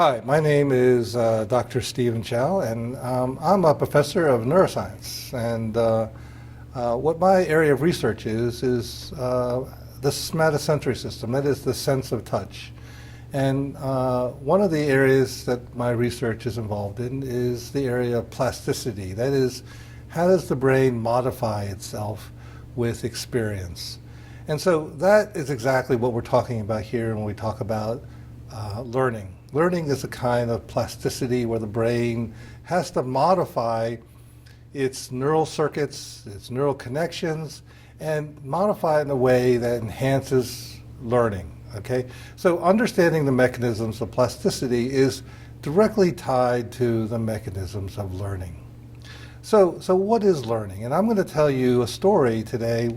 Hi, my name is Dr. Stephen Hsiao, and I'm a professor of neuroscience. And what my area of research is the somatosensory system, that is the sense of touch. And one of the areas that my research is involved in is the area of plasticity. That is, how does the brain modify itself with experience? And so that is exactly what we're talking about here when we talk about learning. Learning is a kind of plasticity where the brain has to modify its neural circuits, its neural connections, and modify it in a way that enhances learning. Okay? So understanding the mechanisms of plasticity is directly tied to the mechanisms of learning. So what is learning? And I'm going to tell you a story today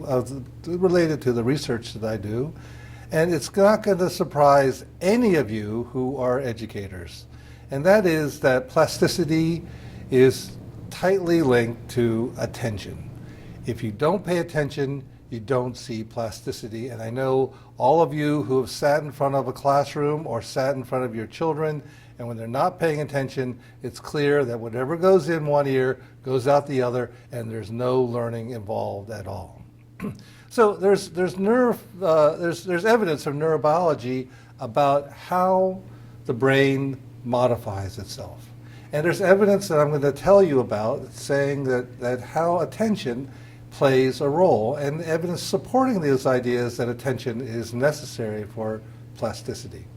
related to the research that I do. And it's not going to surprise any of you who are educators. And that is that plasticity is tightly linked to attention. If you don't pay attention, you don't see plasticity. And I know all of you who have sat in front of a classroom or sat in front of your children, and when they're not paying attention, it's clear that whatever goes in one ear goes out the other, and there's no learning involved at all. So there's evidence of neurobiology about how the brain modifies itself. And there's evidence that I'm going to tell you about saying that how attention plays a role, and evidence supporting those ideas that attention is necessary for plasticity.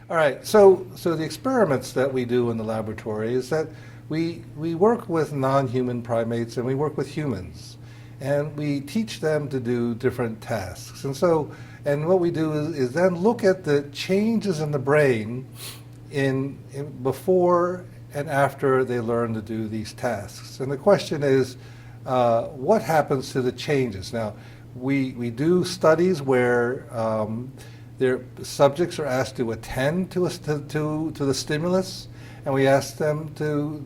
All right, so the experiments that we do in the laboratory is that we work with non-human primates and we work with humans. And we teach them to do different tasks. And what we do is then look at the changes in the brain in before and after they learn to do these tasks. And the question is, what happens to the changes? Now, we do studies where their subjects are asked to attend to the stimulus, and we ask them to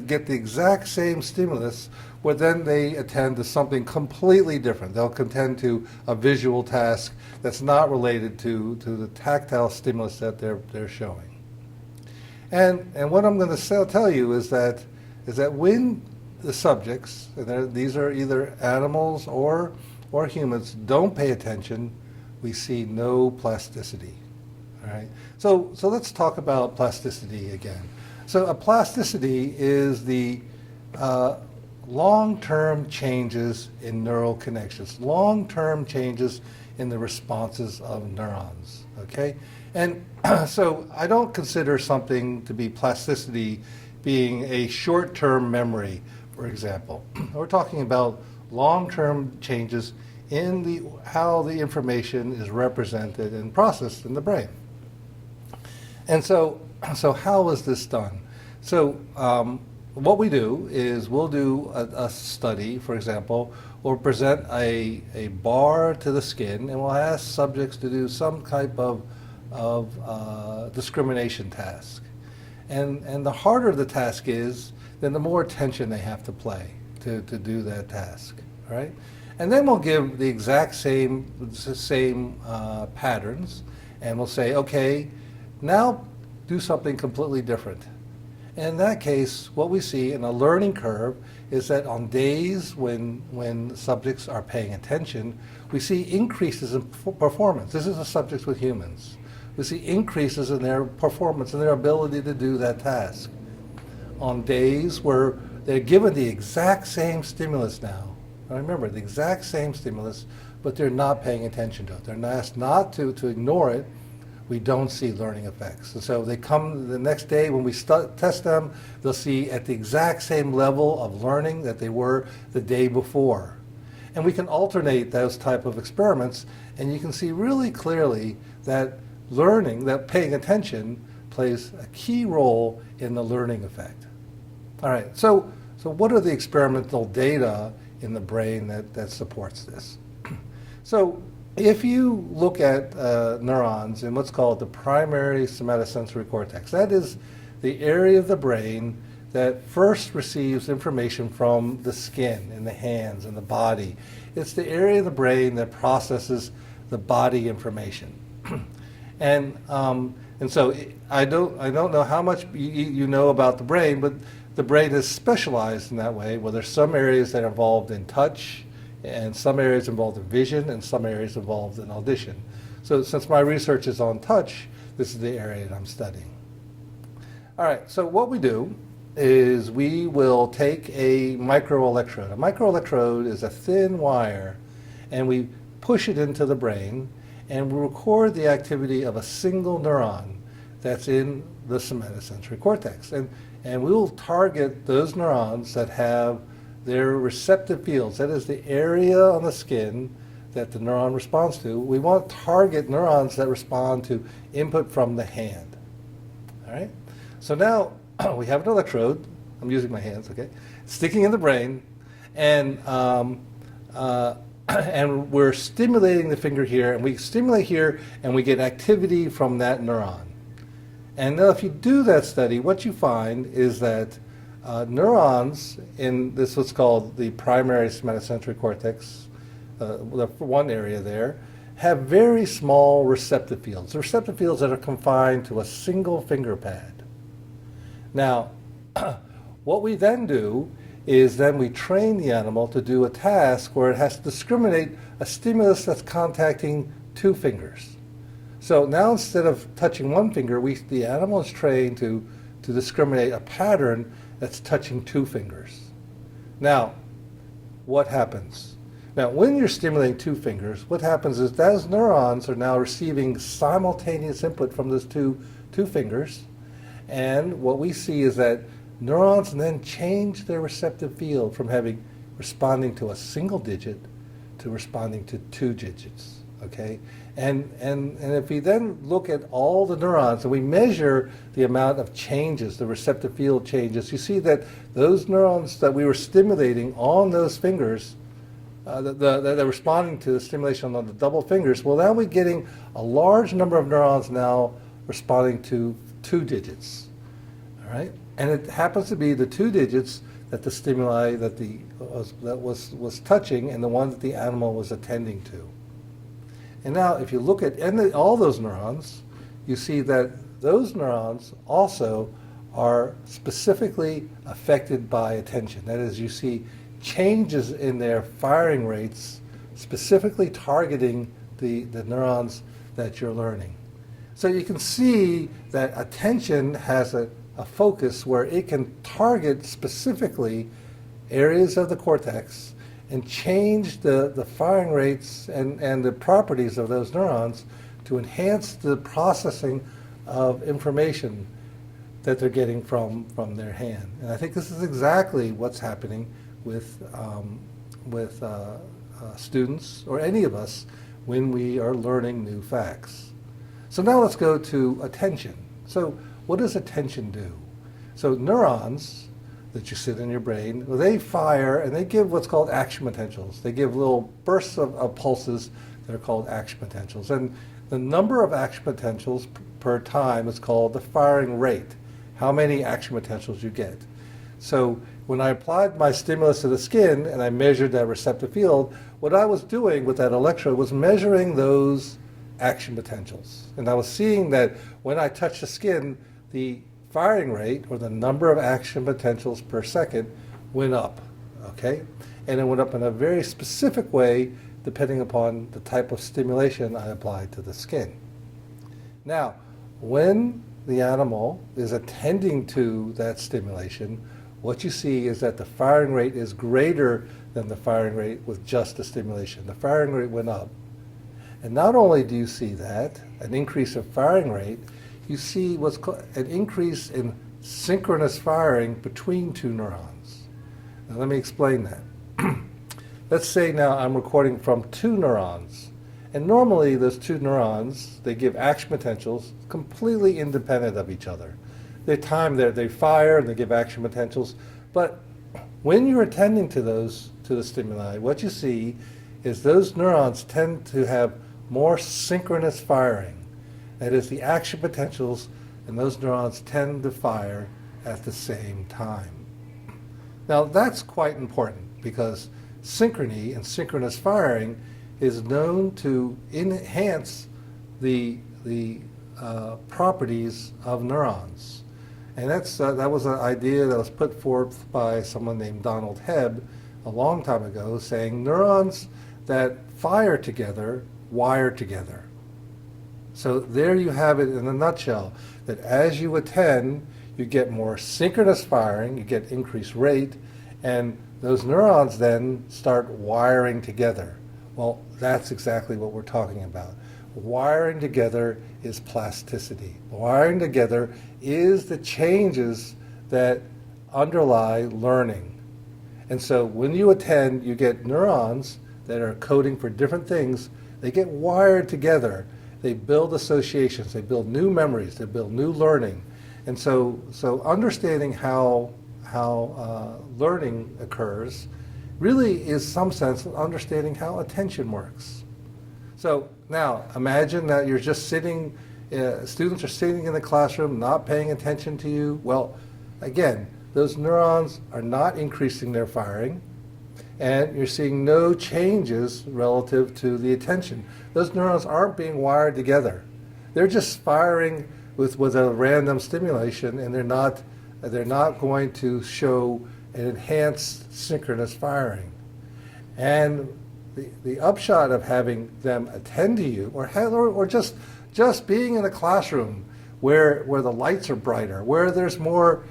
get the exact same stimulus, where then they attend to something completely different. They'll attend to a visual task that's not related to the tactile stimulus that they're showing. And what I'm going to tell you is that when the subjects, and these are either animals or humans, don't pay attention, we see no plasticity. All right. So let's talk about plasticity again. So a plasticity is the long-term changes in neural connections, long-term changes in the responses of neurons. Okay, and so I don't consider something to be plasticity being a short-term memory, for example. We're talking about long-term changes in how the information is represented and processed in the brain. And so how is this done? So what we do is we'll do a study, for example. We'll present a bar to the skin, and we'll ask subjects to do some type of discrimination task. And the harder the task is, then the more attention they have to play to do that task, right? And then we'll give the exact same patterns, and we'll say, okay, now do something completely different. In that case, what we see in a learning curve is that on days when subjects are paying attention, we see increases in performance. This is the subjects with humans. We see increases in their performance and their ability to do that task. On days where they're given the exact same stimulus now, remember, the exact same stimulus, but they're not paying attention to it. They're asked not to ignore it. We don't see learning effects. And so they come the next day when we test them, they'll see at the exact same level of learning that they were the day before. And we can alternate those type of experiments, and you can see really clearly that learning, that paying attention, plays a key role in the learning effect. All right, so what are the experimental data in the brain that supports this? So if you look at neurons in what's called the primary somatosensory cortex, that is the area of the brain that first receives information from the skin and the hands and the body. It's the area of the brain that processes the body information. And so I don't know how much you know about the brain, but the brain is specialized in that way, where there's some areas that are involved in touch, and some areas involved in vision, and some areas involved in audition. So since my research is on touch, this is the area that I'm studying. All right, so what we do is we will take a microelectrode. A microelectrode is a thin wire, and we push it into the brain, and we record the activity of a single neuron that's in the somatosensory cortex. And we will target those neurons that have their receptive fields. That is the area on the skin that the neuron responds to. We want to target neurons that respond to input from the hand. All right? So now we have an electrode. I'm using my hands, okay? Sticking in the brain, and and we're stimulating the finger here, and we stimulate here, and we get activity from that neuron. And now if you do that study, what you find is that neurons in this what's called the primary somatosensory cortex, the one area there, have very small receptive fields. The receptive fields that are confined to a single finger pad. Now, what we then do is then we train the animal to do a task where it has to discriminate a stimulus that's contacting two fingers. So now instead of touching one finger, the animal is trained to discriminate a pattern that's touching two fingers. Now, what happens? Now, when you're stimulating two fingers, what happens is those neurons are now receiving simultaneous input from those two fingers, and what we see is that neurons then change their receptive field from responding to a single digit to responding to two digits, okay? And if we then look at all the neurons and we measure the amount of changes, the receptive field changes, you see that those neurons that we were stimulating on those fingers, that are responding to the stimulation on the double fingers, well, now we're getting a large number of neurons now responding to two digits, all right? And it happens to be the two digits that the stimuli that was touching and the one that the animal was attending to. And now if you look at all those neurons, you see that those neurons also are specifically affected by attention. That is, you see changes in their firing rates specifically targeting the neurons that you're learning. So you can see that attention has a focus where it can target specifically areas of the cortex and change the firing rates and the properties of those neurons to enhance the processing of information that they're getting from their hand. And I think this is exactly what's happening with students or any of us when we are learning new facts. So now let's go to attention. So what does attention do? So neurons that you sit in your brain, they fire and they give what's called action potentials. They give little bursts of pulses that are called action potentials. And the number of action potentials per time is called the firing rate, how many action potentials you get. So when I applied my stimulus to the skin and I measured that receptive field, what I was doing with that electrode was measuring those action potentials. And I was seeing that when I touched the skin, the firing rate, or the number of action potentials per second, went up, okay? And it went up in a very specific way depending upon the type of stimulation I applied to the skin. Now, when the animal is attending to that stimulation, what you see is that the firing rate is greater than the firing rate with just the stimulation. The firing rate went up. And not only do you see that, an increase of firing rate, you see what's called an increase in synchronous firing between two neurons. Now let me explain that. Let's say now I'm recording from two neurons. And normally those two neurons, they give action potentials completely independent of each other. They fire and they give action potentials. But when you're attending to the stimuli, what you see is those neurons tend to have more synchronous firing. That is, the action potentials and those neurons tend to fire at the same time. Now that's quite important because synchrony and synchronous firing is known to enhance the the properties of neurons. And that was an idea that was put forth by someone named Donald Hebb a long time ago, saying neurons that fire together wire together. So there you have it in a nutshell, that as you attend, you get more synchronous firing, you get increased rate, and those neurons then start wiring together. Well, that's exactly what we're talking about. Wiring together is plasticity. Wiring together is the changes that underlie learning. And so when you attend, you get neurons that are coding for different things. They get wired together. They build associations. They build new memories. They build new learning. And so understanding how learning occurs really is some sense of understanding how attention works. So now imagine that you're just sitting, students are sitting in the classroom not paying attention to you. Well, again, those neurons are not increasing their firing, and you're seeing no changes relative to the attention. Those neurons aren't being wired together. They're just firing with a random stimulation, and they're not going to show an enhanced synchronous firing. And the upshot of having them attend to you, or just being in a classroom where the lights are brighter, where there's more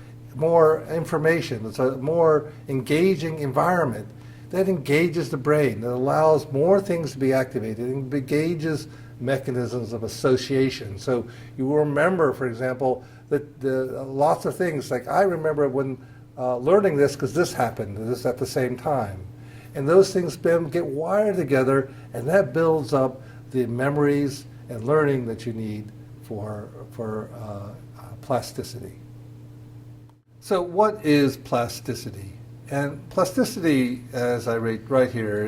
information, it's a more engaging environment, that engages the brain, that allows more things to be activated, and engages mechanisms of association. So you will remember, for example, that lots of things, like I remember when learning this because this happened, this at the same time. And those things get wired together, and that builds up the memories and learning that you need for plasticity. So what is plasticity? And plasticity, as I write right here,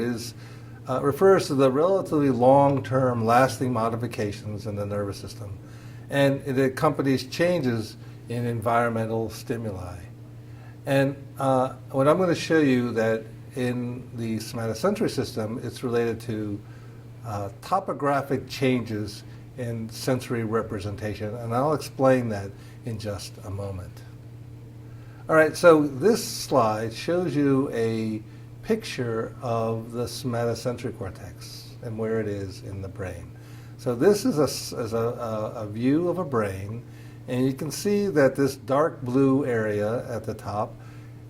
refers to the relatively long-term lasting modifications in the nervous system. And it accompanies changes in environmental stimuli. And what I'm going to show you that in the somatosensory system, it's related to topographic changes in sensory representation. And I'll explain that in just a moment. All right, so this slide shows you a picture of the somatosensory cortex and where it is in the brain. So this is a view of a brain, and you can see that this dark blue area at the top,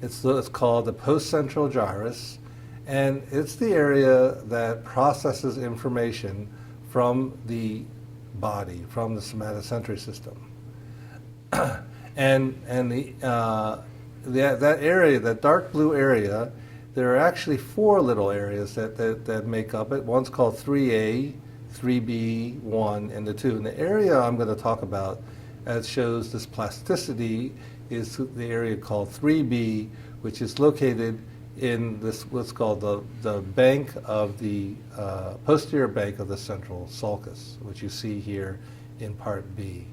it's called the postcentral gyrus, and it's the area that processes information from the body, from the somatosensory system. And that area, that dark blue area, there are actually four little areas that make up it. One's called 3A, 3B, 1, and the 2. And the area I'm going to talk about that shows this plasticity is the area called 3B, which is located in this what's called the bank of the posterior bank of the central sulcus, which you see here in part B.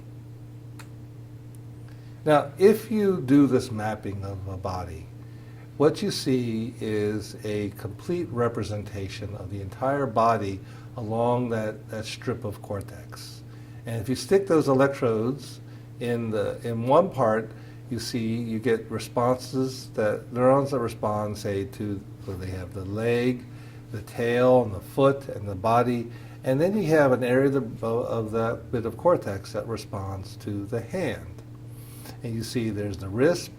Now, if you do this mapping of a body, what you see is a complete representation of the entire body along that strip of cortex. And if you stick those electrodes in one part, you get responses, neurons that respond, say, so they have the leg, the tail, and the foot, and the body, and then you have an area of that bit of cortex that responds to the hand. And you see there's the wrist,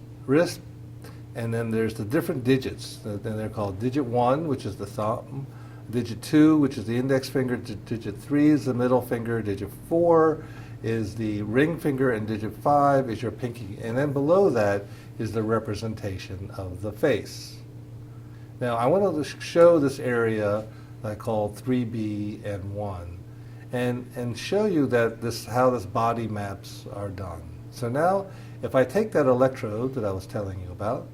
and then there's the different digits. And they're called digit 1, which is the thumb, digit 2, which is the index finger, digit 3 is the middle finger, digit 4 is the ring finger, and digit 5 is your pinky. And then below that is the representation of the face. Now I want to show this area I call 3B and 1, and show you that how this body maps are done. So now, if I take that electrode that I was telling you about,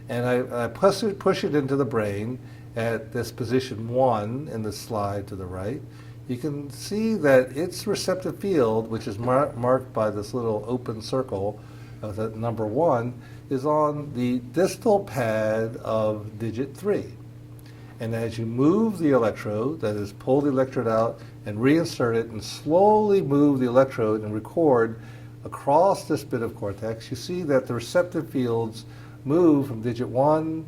and I push it into the brain at this position 1 in the slide to the right, you can see that its receptive field, which is marked by this little open circle of that number 1, is on the distal pad of digit 3. And as you move the electrode, that is, pull the electrode out and reinsert it and slowly move the electrode and record across this bit of cortex, you see that the receptive fields move from digit 1,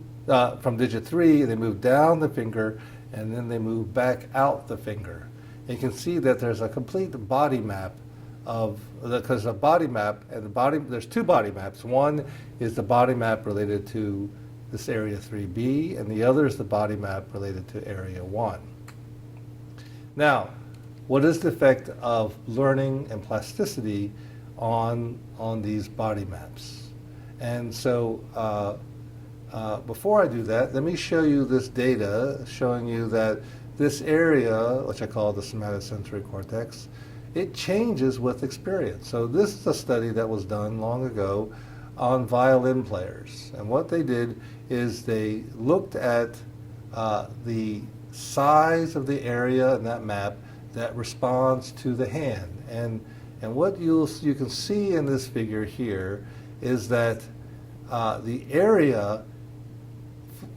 from digit 3, they move down the finger, and then they move back out the finger. And you can see that there's a complete body map because a body map, and there's two body maps. One is the body map related to this area 3B, and the other is the body map related to area 1. Now, what is the effect of learning and plasticity on these body maps? And so before I do that, let me show you this data showing you that this area, which I call the somatosensory cortex, it changes with experience. So this is a study that was done long ago on violin players. And what they did is they looked at the size of the area in that map that responds to the hand. And what you can see in this figure here is that the area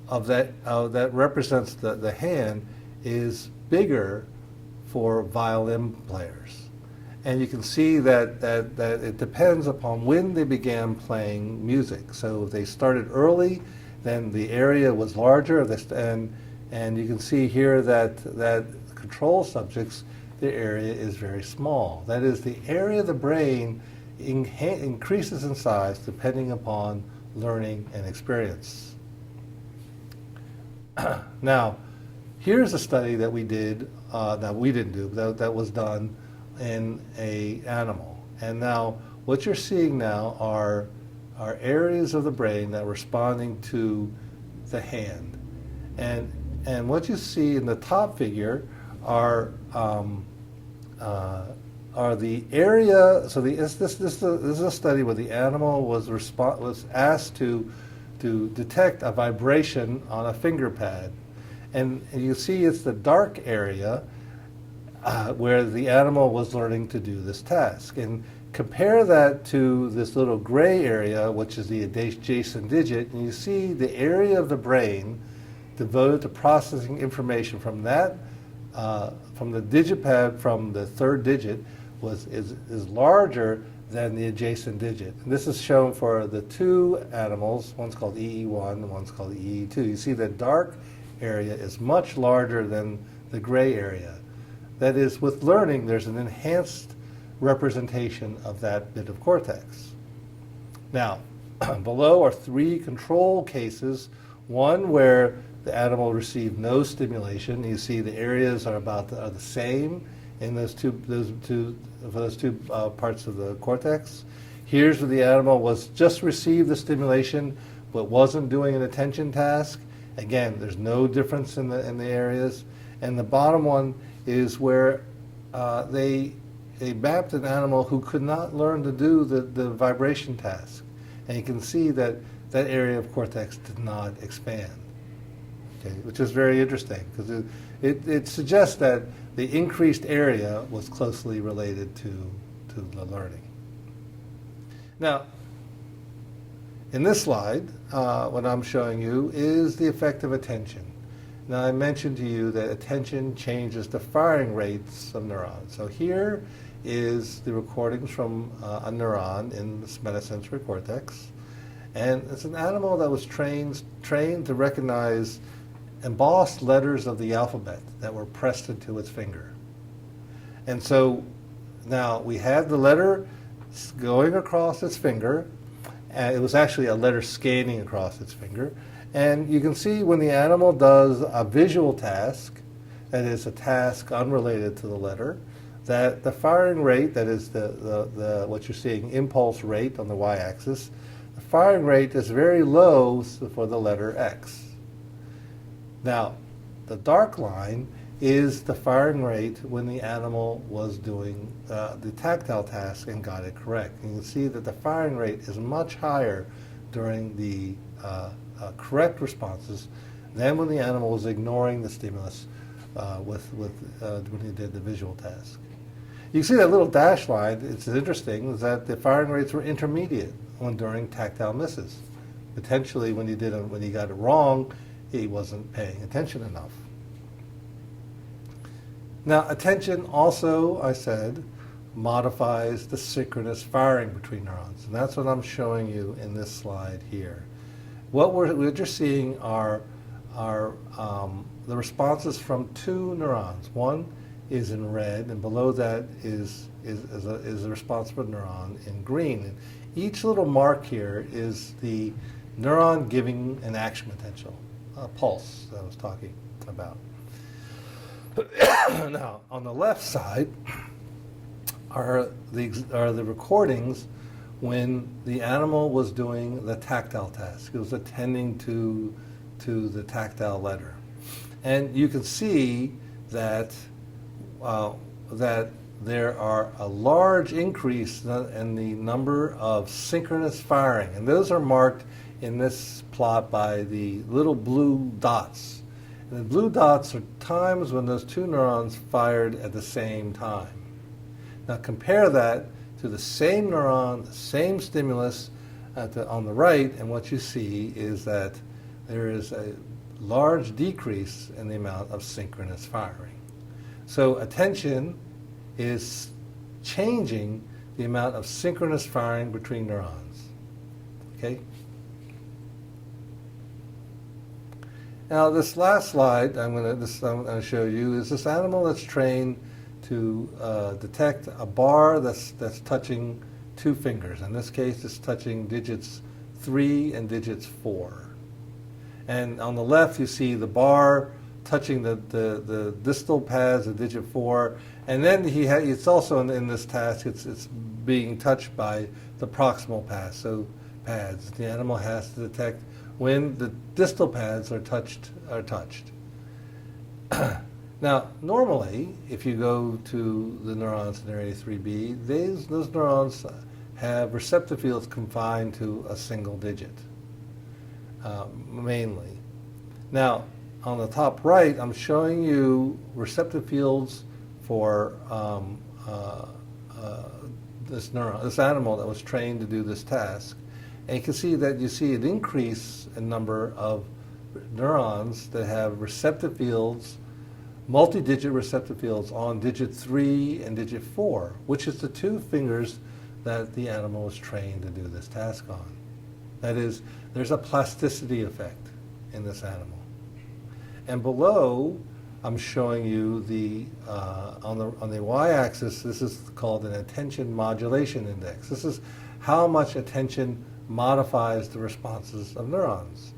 of that represents the hand is bigger for violin players. And you can see that it depends upon when they began playing music. So if they started early, then the area was larger, and you can see here that control subjects, the area is very small. That is, the area of the brain increases in size depending upon learning and experience. Now, here's a study that we did, that we didn't do, that was done in an animal. And now, what you're seeing now are areas of the brain that are responding to the hand. And what you see in the top figure are the area. So this is a study where the animal was asked to detect a vibration on a finger pad, and you see it's the dark area where the animal was learning to do this task. And compare that to this little gray area, which is the adjacent digit, and you see the area of the brain devoted to processing information from that, from the digit pad, from the third digit, is larger than the adjacent digit. And this is shown for the two animals. One's called EE1 and one's called EE2. You see the dark area is much larger than the gray area. That is, with learning, there's an enhanced representation of that bit of cortex. Now, below are three control cases. One where the animal received no stimulation. You see the areas are the same in those two parts of the cortex. Here's where the animal was just received the stimulation but wasn't doing an attention task. Again, there's no difference in the areas. And the bottom one is where they mapped an animal who could not learn to do the vibration task. And you can see that area of cortex did not expand, okay, which is very interesting because it suggests that the increased area was closely related to the learning. Now, in this slide, what I'm showing you is the effect of attention. Now, I mentioned to you that attention changes the firing rates of neurons. So here is the recordings from a neuron in the somatosensory cortex. And it's an animal that was trained to recognize embossed letters of the alphabet that were pressed into its finger. And so now we had the letter going across its finger, and it was actually a letter scanning across its finger. And you can see when the animal does a visual task, that is a task unrelated to the letter, that the firing rate, that is the what you're seeing, impulse rate on the y-axis, the firing rate is very low for the letter X. Now, the dark line is the firing rate when the animal was doing the tactile task and got it correct. And you can see that the firing rate is much higher during the correct responses than when the animal was ignoring the stimulus when he did the visual task. You can see that little dash line. It's interesting is that the firing rates were intermediate during tactile misses. Potentially, when he got it wrong, he wasn't paying attention enough. Now, attention also, I said, modifies the synchronous firing between neurons. And that's what I'm showing you in this slide here. What we're just seeing are the responses from two neurons. One is in red, and below that is a response for a neuron in green. And each little mark here is the neuron giving an action potential, a pulse that I was talking about. Now, on the left side are the recordings when the animal was doing the tactile task. It was attending to the tactile letter. And you can see that that there are a large increase in the number of synchronous firing. And those are marked in this plot by the little blue dots. And the blue dots are times when those two neurons fired at the same time. Now compare that to the same neuron, the same stimulus on the right, and what you see is that there is a large decrease in the amount of synchronous firing. So attention is changing the amount of synchronous firing between neurons. Okay? Now this last slide I'm going to show you is this animal that's trained to detect a bar that's touching two fingers. In this case, it's touching digits 3 and digits 4. And on the left, you see the bar touching the distal pads of digit 4. And then it's also in this task, it's being touched by the proximal pads. The animal has to detect when the distal pads are touched. Now, normally, if you go to the neurons in area 3B, those neurons have receptive fields confined to a single digit, mainly. Now, on the top right, I'm showing you receptive fields for this animal that was trained to do this task. And you can see that you see an increase in number of neurons that have receptive fields, multi-digit receptive fields on digit 3 and digit 4, which is the two fingers that the animal was trained to do this task on. That is, there's a plasticity effect in this animal. And below, I'm showing you on the y-axis, this is called an attention modulation index. This is how much attention modifies the responses of neurons.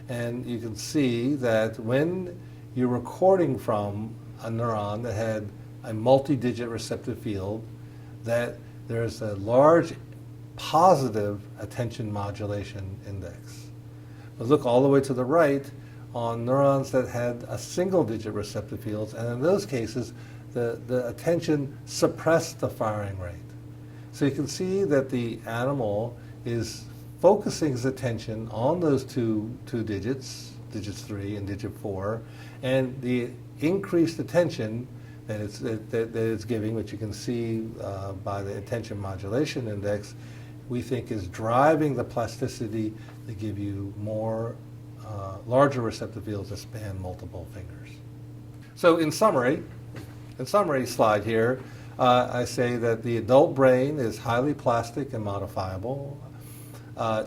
And you can see that when you're recording from a neuron that had a multi-digit receptive field, that there's a large positive attention modulation index. But look all the way to the right on neurons that had a single-digit receptive fields, and in those cases, the attention suppressed the firing rate. So you can see that the animal is focusing his attention on those two digits, digits 3 and digit 4, and the increased attention that it's giving, which you can see by the attention modulation index, we think is driving the plasticity to give you more larger receptive fields that span multiple fingers. So in summary slide here, I say that the adult brain is highly plastic and modifiable.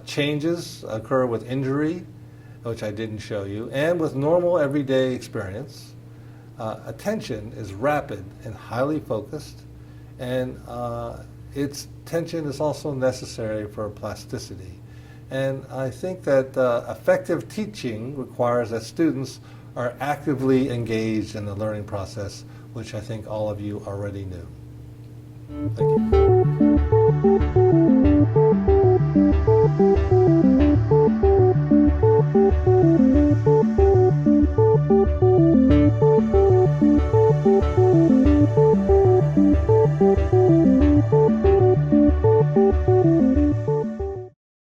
Changes occur with injury, which I didn't show you, and with normal everyday experience. Attention is rapid and highly focused, and its attention is also necessary for plasticity. And I think that effective teaching requires that students are actively engaged in the learning process, which I think all of you already knew. Thank you.